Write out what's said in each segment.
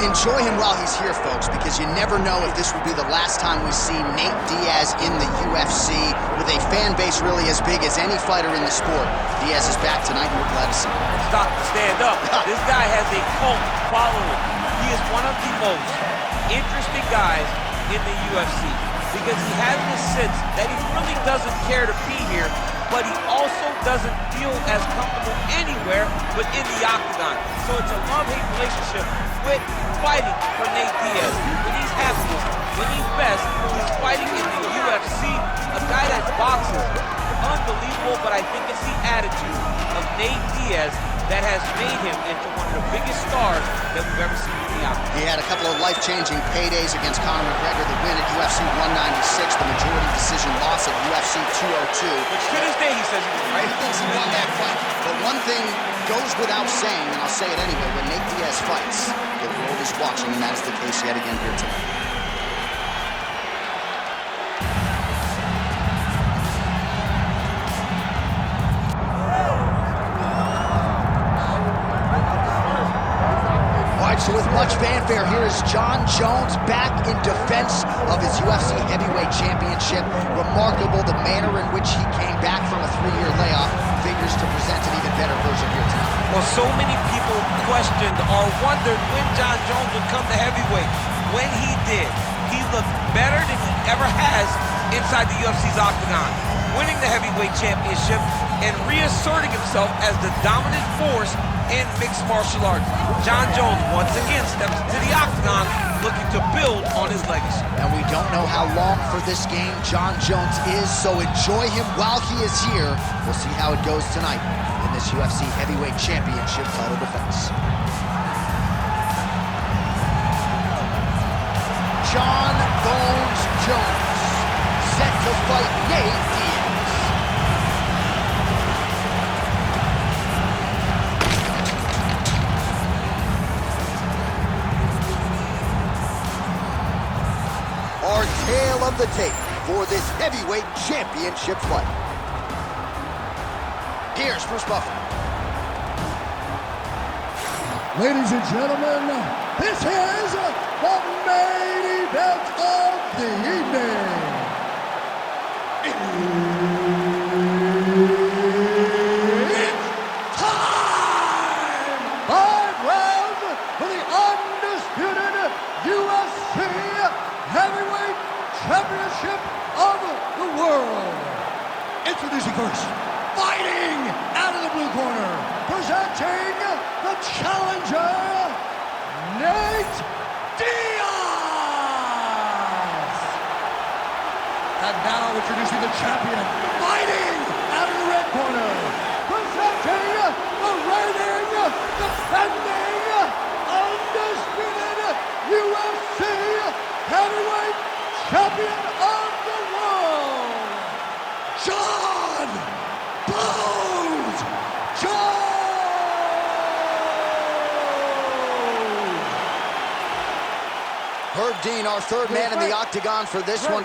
enjoy him while he's here, folks, because you never know if this will be the last time we see Nate Diaz in the UFC with a fan base really as big as any fighter in the sport. Diaz is back tonight, and we're glad to see him. Stop and stand up. This guy has a cult following. He is one of the most interesting guys in the UFC because he has this sense that he really doesn't care to be here, but he also doesn't feel as comfortable anywhere within the octagon. So it's a love-hate relationship with fighting for Nate Diaz. When he's happiest, when he's best, he's fighting in the UFC. A guy that boxes, unbelievable, but I think it's the attitude of Nate Diaz that has made him into one of the biggest stars that we've ever seen in the octagon. He had a couple of life-changing paydays against Conor McGregor, the win at UFC 196, the majority decision loss at UFC 202. Which to this day he says he was right. He thinks he won that fight. But one thing goes without saying, and I'll say it anyway, when Nate Diaz fights, the world is watching, and that is the case yet again here tonight. So with much fanfare, here is Jon Jones back in defense of his UFC heavyweight championship. Remarkable the manner in which he came back from a 3-year layoff. Figures to present an even better version here tonight. Well, so many people questioned or wondered when Jon Jones would come to heavyweight. When he did, he looked better than he ever has inside the UFC's octagon, winning the heavyweight championship and reasserting himself as the dominant force in mixed martial arts. Jon Jones once again steps into the octagon looking to build on his legacy. And we don't know how long for this game Jon Jones is, so enjoy him while he is here. We'll see how it goes tonight in this UFC heavyweight championship title defense. Jon Bones Jones, set to fight Nate Diaz. Our tale of the tape for this heavyweight championship fight. Here's Bruce Buffer. Ladies and gentlemen, this is the main event of the evening. It's time! 5 rounds for the undisputed UFC Heavyweight Championship of the world. Introducing first, fighting out of the blue corner, presenting the challenger, Nate Diaz. And now introducing the champion, fighting out of the red corner, presenting the reigning, defending, undisputed UFC Heavyweight Champion of the world, Jon Bones Jones! Herb Dean, our third man in the octagon for this one.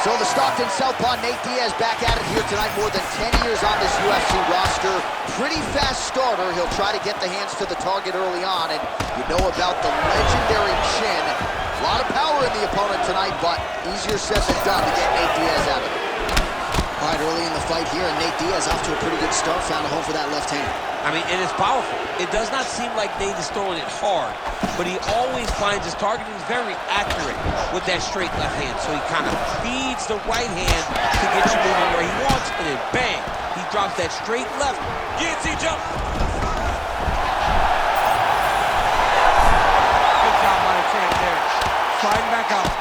So the Stockton Southpaw Nate Diaz back at it here tonight. More than 10 years on this UFC roster. Pretty fast starter. He'll try to get the hands to the target early on. And you know about the legendary chin. A lot of power in the opponent tonight, but easier said than done to get Nate Diaz out of it. All right, early in the fight here, and Nate Diaz off to a pretty good start. Found a home for that left hand. I mean, and it's powerful. It does not seem like Nate is throwing it hard, but he always finds his target. He's very accurate with that straight left hand. So he kind of feeds the right hand to get you moving where he wants, and then bang, he drops that straight left. Guillotine jump. Good job by the champ there. Sliding back out.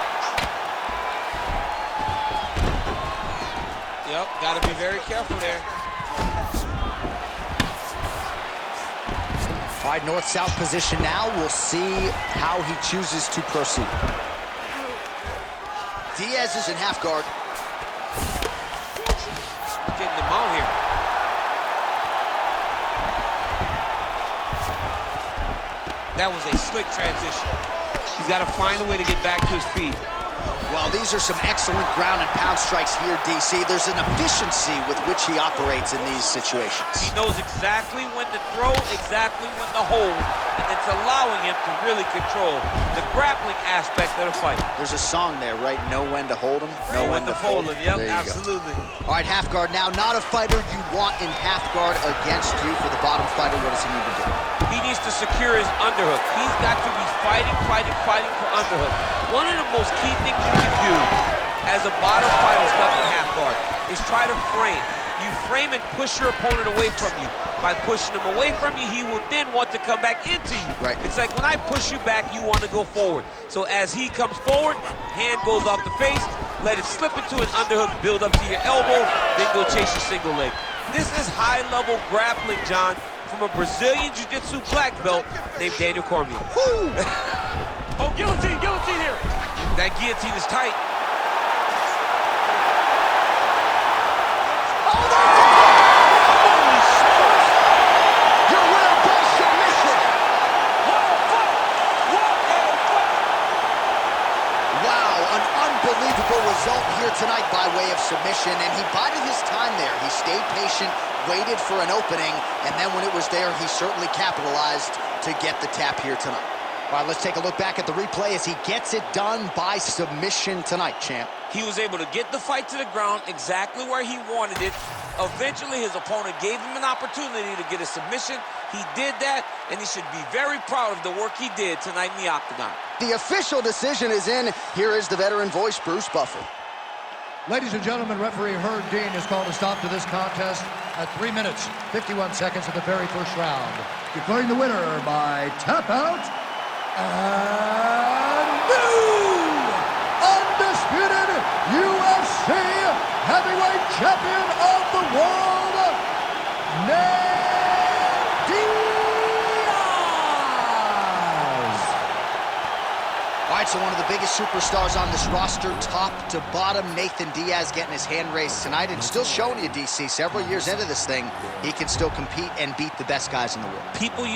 Yep, got to be very careful there. Wide north-south position now. We'll see how he chooses to proceed. Diaz is in half guard. Getting him out here. That was a slick transition. He's got to find a way to get back to his feet. Well, these are some excellent ground and pound strikes here, DC. There's an efficiency with which he operates in these situations. He knows exactly when to throw, exactly when to hold, and it's allowing him to really control the grappling aspect of the fight. There's a song there, right? Know when to hold him, know when to fold him. Yep, there absolutely. All right, half guard now. Not a fighter you want in half guard against you. For the bottom fighter, what does he need to do? He needs to secure his underhook. He's got to be fighting for underhook. One of the most key things you can do as a bottom fighter stuck in half guard is try to frame. You frame and push your opponent away from you. By pushing him away from you, he will then want to come back into you. Right. It's like when I push you back, you want to go forward. So as he comes forward, hand goes off the face, let it slip into an underhook, build up to your elbow, then go chase your single leg. This is high-level grappling, John, from a Brazilian Jiu-Jitsu black belt named Daniel Cormier. Oh, guillotine here. That guillotine is tight. Unbelievable result here tonight by way of submission, and he bided his time there. He stayed patient, waited for an opening, and then when it was there, he certainly capitalized to get the tap here tonight. All right, let's take a look back at the replay as he gets it done by submission tonight, champ. He was able to get the fight to the ground exactly where he wanted it. Eventually, his opponent gave him an opportunity to get a submission. He did that, and he should be very proud of the work he did tonight in the octagon. The official decision is in. Here is the veteran voice, Bruce Buffer. Ladies and gentlemen, referee Herb Dean has called a stop to this contest at 3 minutes, 51 seconds of the very first round, declaring the winner by tap out and new undisputed UFC heavyweight champion of the world, Diaz. All right, so one of the biggest superstars on this roster, top to bottom, Nathan Diaz getting his hand raised tonight and still showing you, DC, several years into this thing, he can still compete and beat the best guys in the world. People